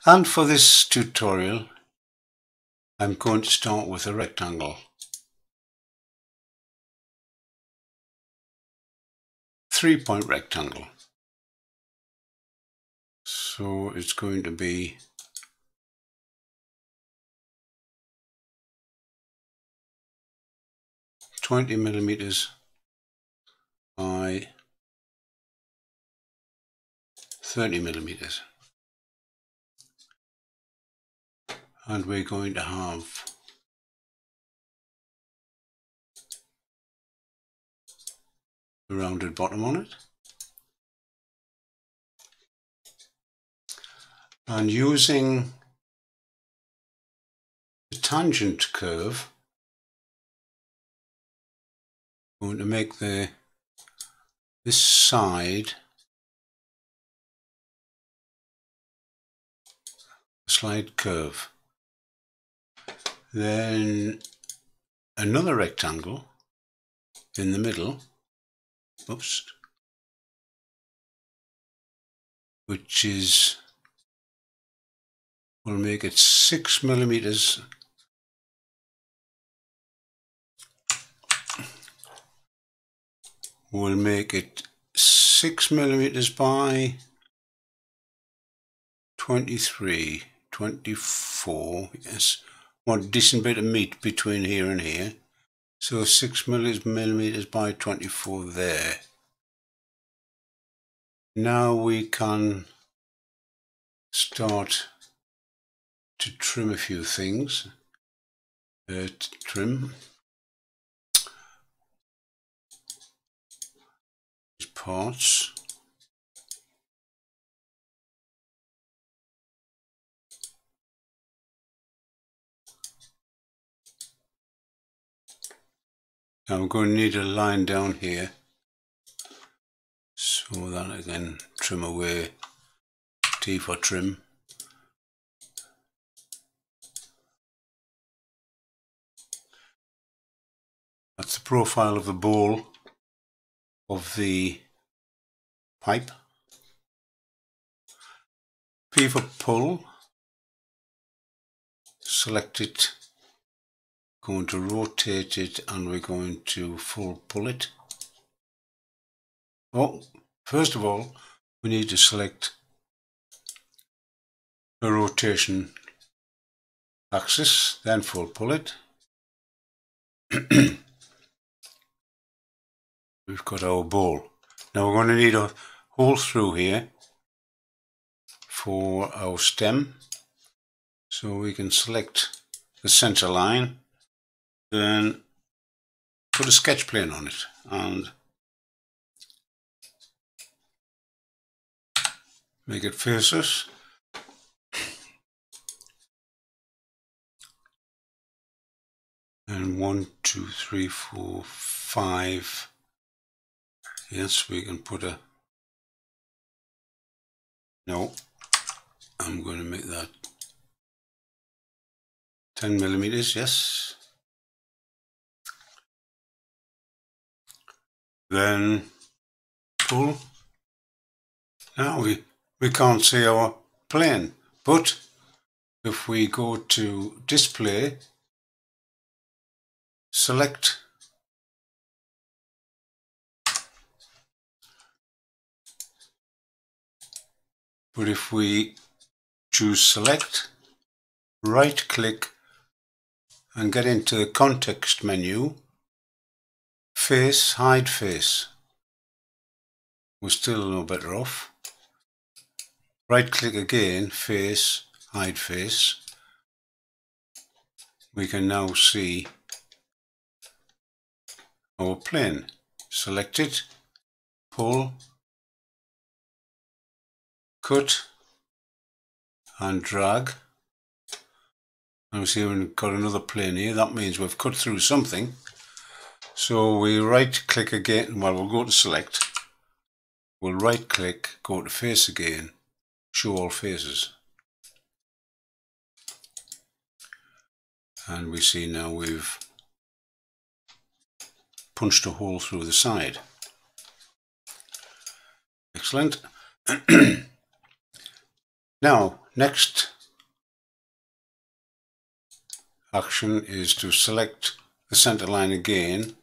And for this tutorial, I'm going to start with a rectangle. 3-point rectangle. So it's going to be 20 millimeters by 30 millimeters. And we're going to have a rounded bottom on it. And using the tangent curve, I'm going to make this side a slight curve. Then another rectangle in the middle, which is, we'll make it 6 millimeters we'll make it 6 millimeters by 23, 24, yes, one decent bit of meat between here and here, so 6 millimeters by 24 there. Now we can start to trim a few things. Trim these parts. Now I'm going to need a line down here so that I can trim away. T for trim. That's the profile of the bowl of the pipe. P for pull. Select it. Going to rotate it, and we're going to full pull it. Oh, first of all, we need to select the rotation axis, then full pull it. We've got our bowl. Now we're going to need a hole through here for our stem, so we can select the center line, then put a sketch plane on it and make it face us. And 1, 2, 3, 4, 5. Yes, we can put a, no, I'm going to make that 10 millimeters, yes. Then pull. Now we can't see our plane, but if we go to display, select but if we choose select, right click and get into the context menu, face, hide face. We're still no better off. Right click again, face, hide face. We can now see our plane. Select it, pull, cut and drag. And we see we've got another plane here. That means we've cut through something. So we right click again. Well, we'll go to select. We'll right click, go to face again, show all faces. And we see now we've punched a hole through the side. Excellent. Now, next action is to select the center line again.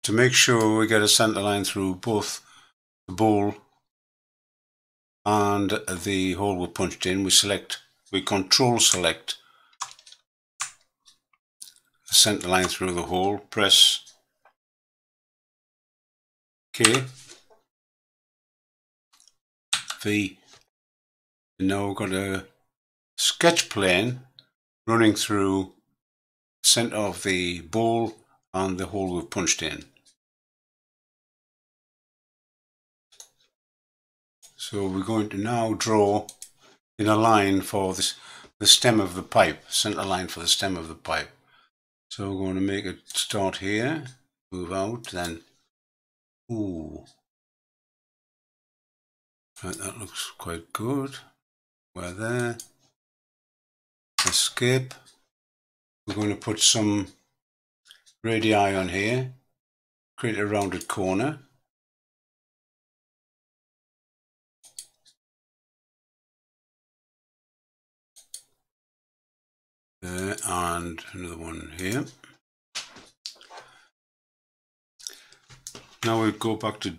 To make sure we get a center line through both the bowl and the hole we punched in, we control select the center line through the hole, press K, V, and now we've got a sketch plane running through the center of the bowl and the hole we've punched in. So we're going to now draw in a line for the stem of the pipe, center line for the stem of the pipe. So we're going to make it start here, move out, then, ooh, right, that looks quite good. We're there, escape. We're going to put some radii on here, create a rounded corner. There, and another one here. Now we go back to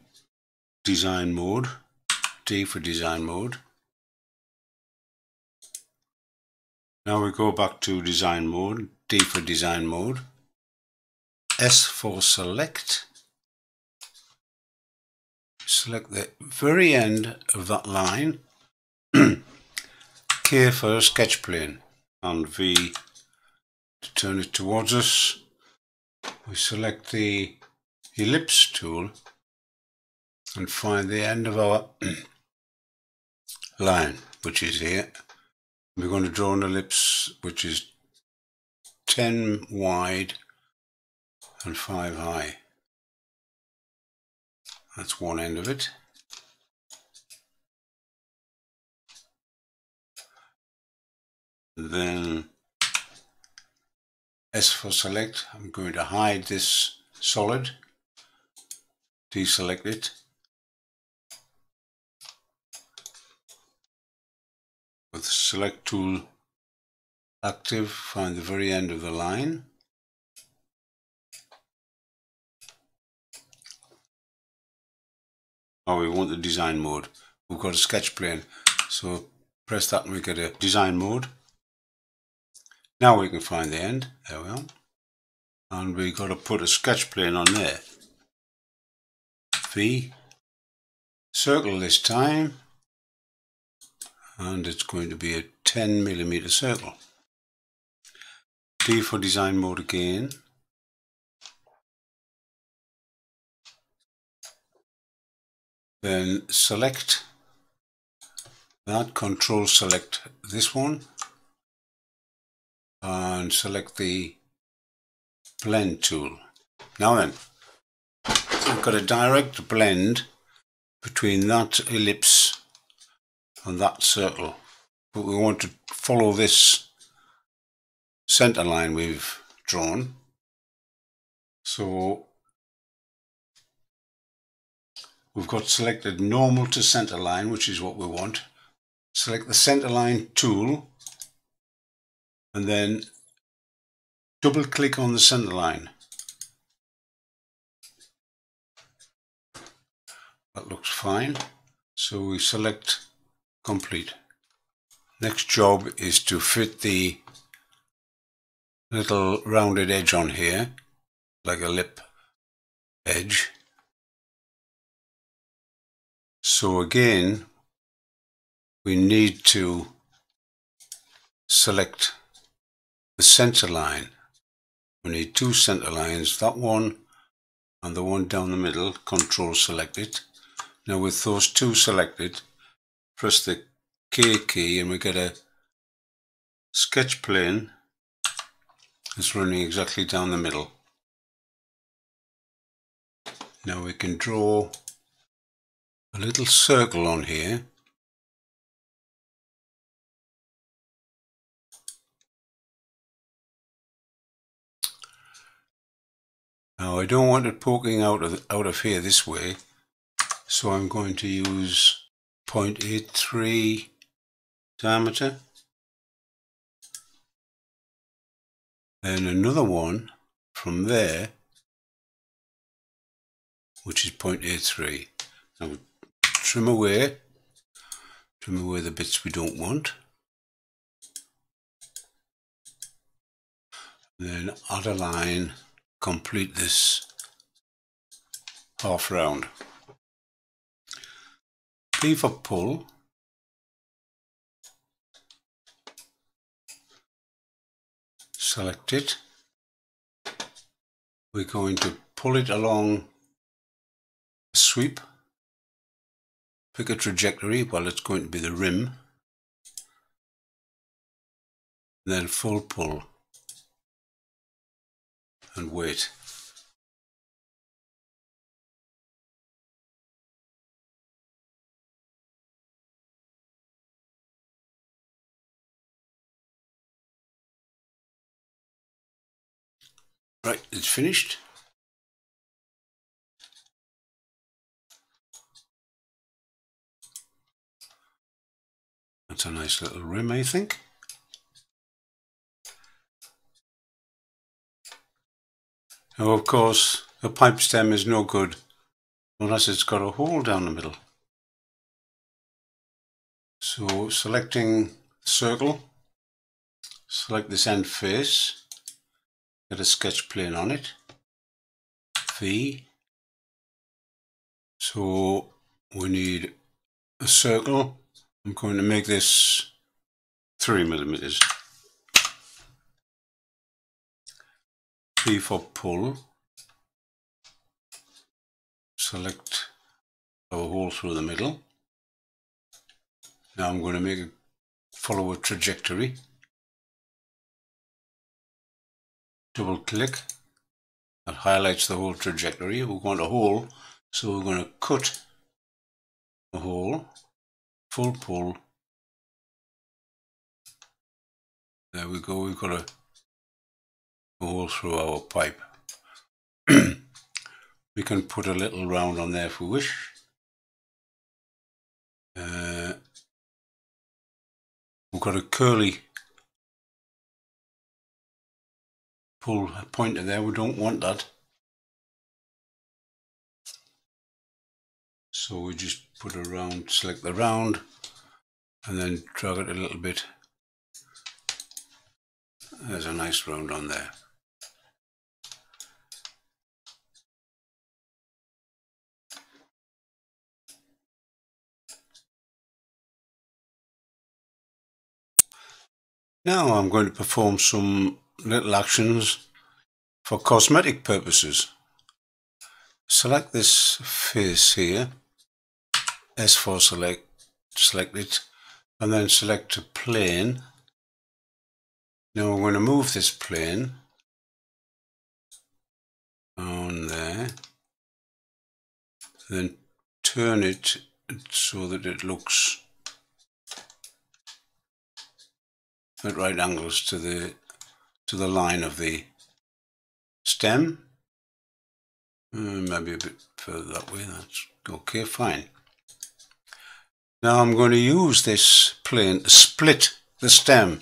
design mode, D for design mode. Now we go back to design mode, D for design mode, S for select. Select the very end of that line, K for sketch plane, and V to turn it towards us. We select the ellipse tool and find the end of our line, which is here. We're going to draw an ellipse which is 10 wide and 5 high. That's one end of it. Then S for select. I'm going to hide this solid, deselect it. With the select tool active, find the very end of the line. Now we want the design mode. We've got a sketch plane, so press that and we get a design mode. Now we can find the end. There we are. And we got to put a sketch plane on there. V, circle this time, and it's going to be a 10mm circle. D for design mode again. Then select that, control select this one, and select the blend tool. Now then, we've got a direct blend between that ellipse and that circle, but we want to follow this center line we've drawn. So we've got selected normal to center line, which is what we want. Select the center line tool and then double click on the center line. That looks fine. So we select complete. Next job is to fit the little rounded edge on here, like a lip edge. So again, we need to select the center line. We need two center lines, that one and the one down the middle. Control select it. Now with those two selected, press the K key and we get a sketch plane that's running exactly down the middle. Now we can draw a little circle on here. Now I don't want it poking out of here this way, so I'm going to use 0.83 diameter. then another one from there, which is 0.83. Now trim away the bits we don't want, then add a line, complete this half round. P for pull, select it, we're going to pull it along a sweep, pick a trajectory, well it's going to be the rim, then full pull and wait. Right, it's finished. That's a nice little rim, I think. Now, of course, a pipe stem is no good unless it's got a hole down the middle. So, selecting circle, select this end face, get a sketch plane on it, V. So, we need a circle. I'm going to make this 3mm. P for pull, select a hole through the middle. Now I'm going to follow a trajectory. Double click, that highlights the whole trajectory. We want a hole, so we're going to cut a hole, full pull. There we go, we've got a hole through our pipe. We can put a little round on there if we wish. We've got a curly pull pointer there, we don't want that. So we just put a round, select the round, and then drag it a little bit. There's a nice round on there. Now I'm going to perform some little actions for cosmetic purposes. Select this face here, S for select it, and then select a plane. Now I'm going to move this plane on there, then turn it so that it looks at right angles to the line of the stem. Maybe a bit further that way. That's okay, fine. Now I'm going to use this plane to split the stem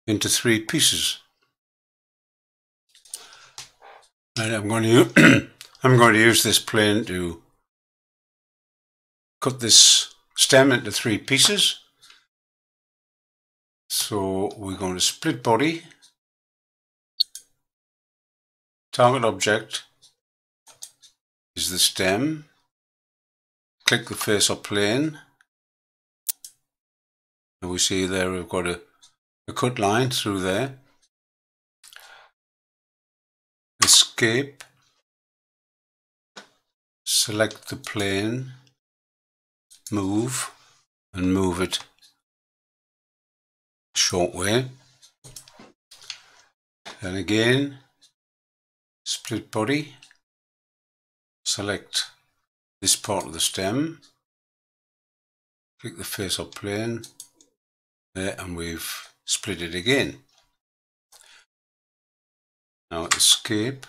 into 3 pieces. And I'm going to use this plane to cut this stem into 3 pieces. So we're going to split body, target object is the stem, click the face or plane, and we see there we've got a cut line through there. Escape, select the plane, move, and move it a short way. Then again, split body, select this part of the stem, click the face or plane there, and we've split it again. Now escape,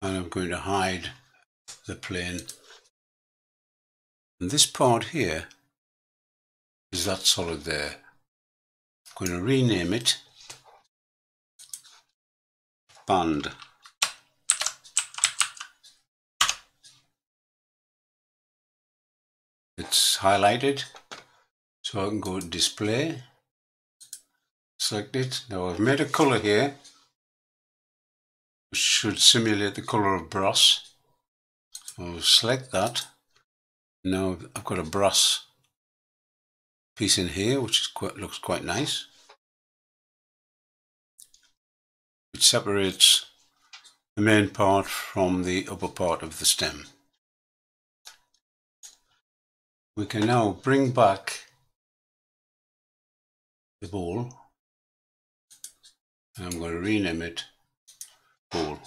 and I'm going to hide the plane. And this part here is that solid there. I'm going to rename it band. It's highlighted, so I can go to display, select it. Now I've made a colour here which should simulate the colour of brass. I'll select that. Now I've got a brass piece in here which is looks quite nice, which separates the main part from the upper part of the stem. We can now bring back the bowl, and I'm going to rename it bowl.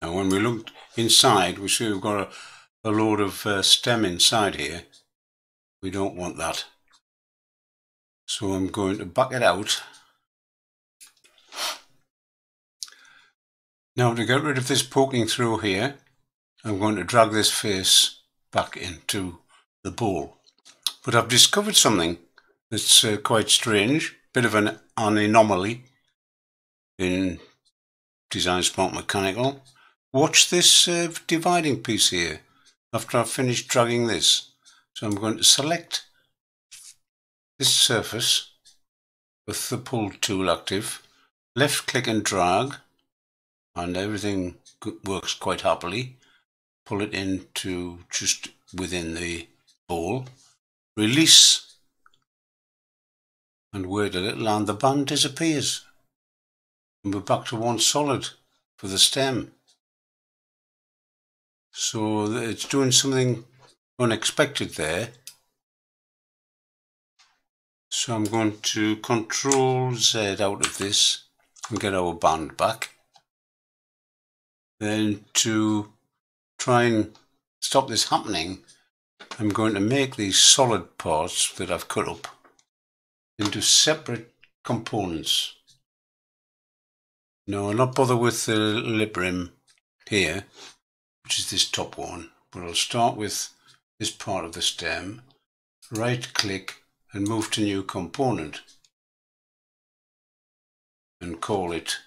Now when we look inside, we see we've got a load of stem inside here. We don't want that. So I'm going to back it out. Now to get rid of this poking through here, I'm going to drag this face back into the bowl. But I've discovered something that's quite strange, bit of an anomaly in Design Smart Mechanical. Watch this dividing piece here after I've finished dragging this. So I'm going to select this surface with the pull tool active, left click and drag, and everything works quite happily. Pull it into just within the bowl, release, and wait a little, and the band disappears. And we're back to one solid for the stem. So it's doing something unexpected there. So I'm going to Control Z out of this and get our band back. Then to try and stop this happening, I'm going to make these solid parts that I've cut up into separate components. Now I'll not bother with the lip rim here, which is this top one, but I'll start with this part of the stem, right click and move to new component and call it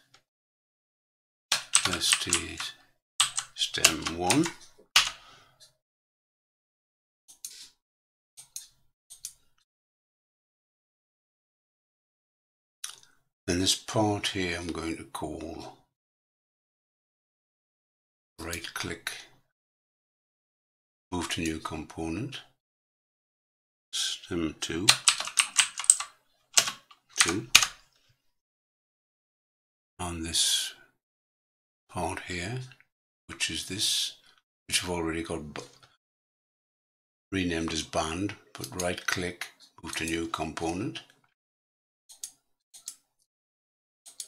ST stem 1. Then this part here I'm going to call, right click, move to new component, stem 2, and this part here, which is this, which I've already got renamed as band, but right click, move to new component.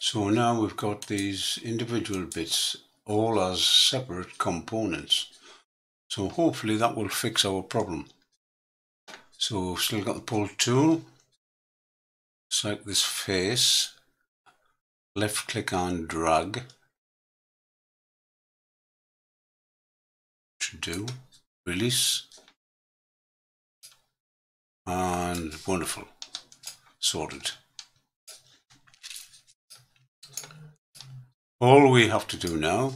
So now we've got these individual bits all as separate components. So hopefully that will fix our problem. So we've still got the pull tool, select this face, left click and drag, should do, release, and wonderful, sorted. All we have to do now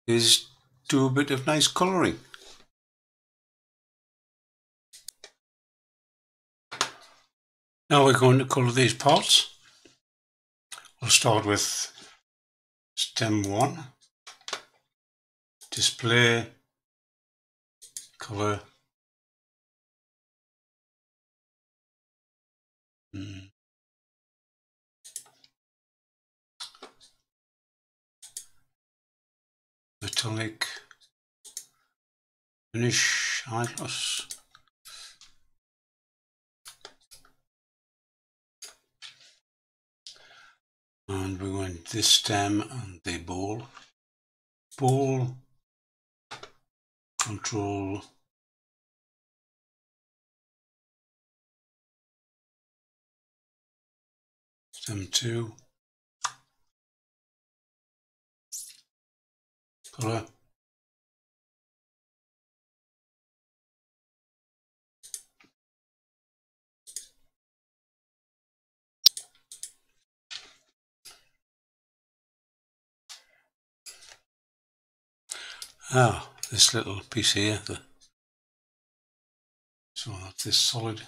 is do a bit of nice colouring. Now we're going to colour these parts. We'll start with stem 1, display, colour, metallic, finish, eyeglass. And we're going this stem and the bowl, Control stem 2, colour, this little piece here. So that's this solid.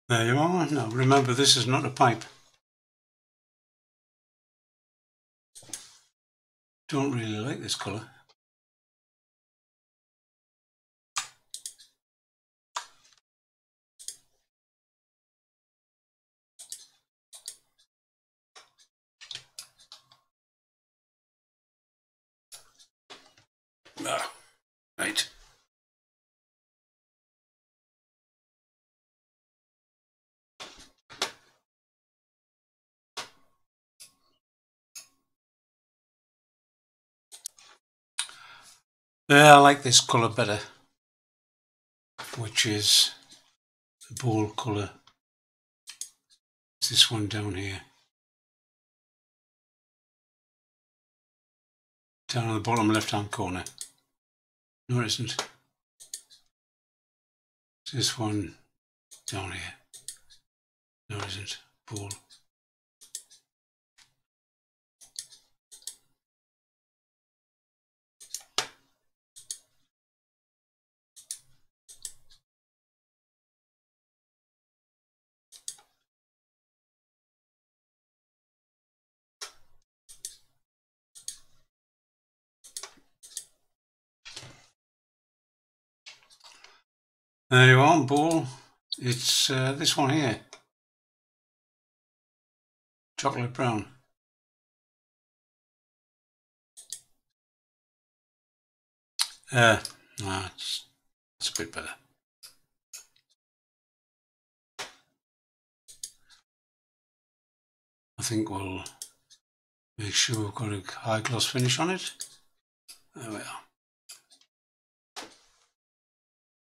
There you are. Now remember, this is not a pipe. Don't really like this colour. Right. I like this colour better, which is the bowl colour. It's this one down here. Down on the bottom left hand corner. No, it isn't. It's this one down here. No, it isn't. Bowl. There you are, bowl. It's this one here. Chocolate brown. It's a bit better. I think we'll make sure we've got a high gloss finish on it. There we are.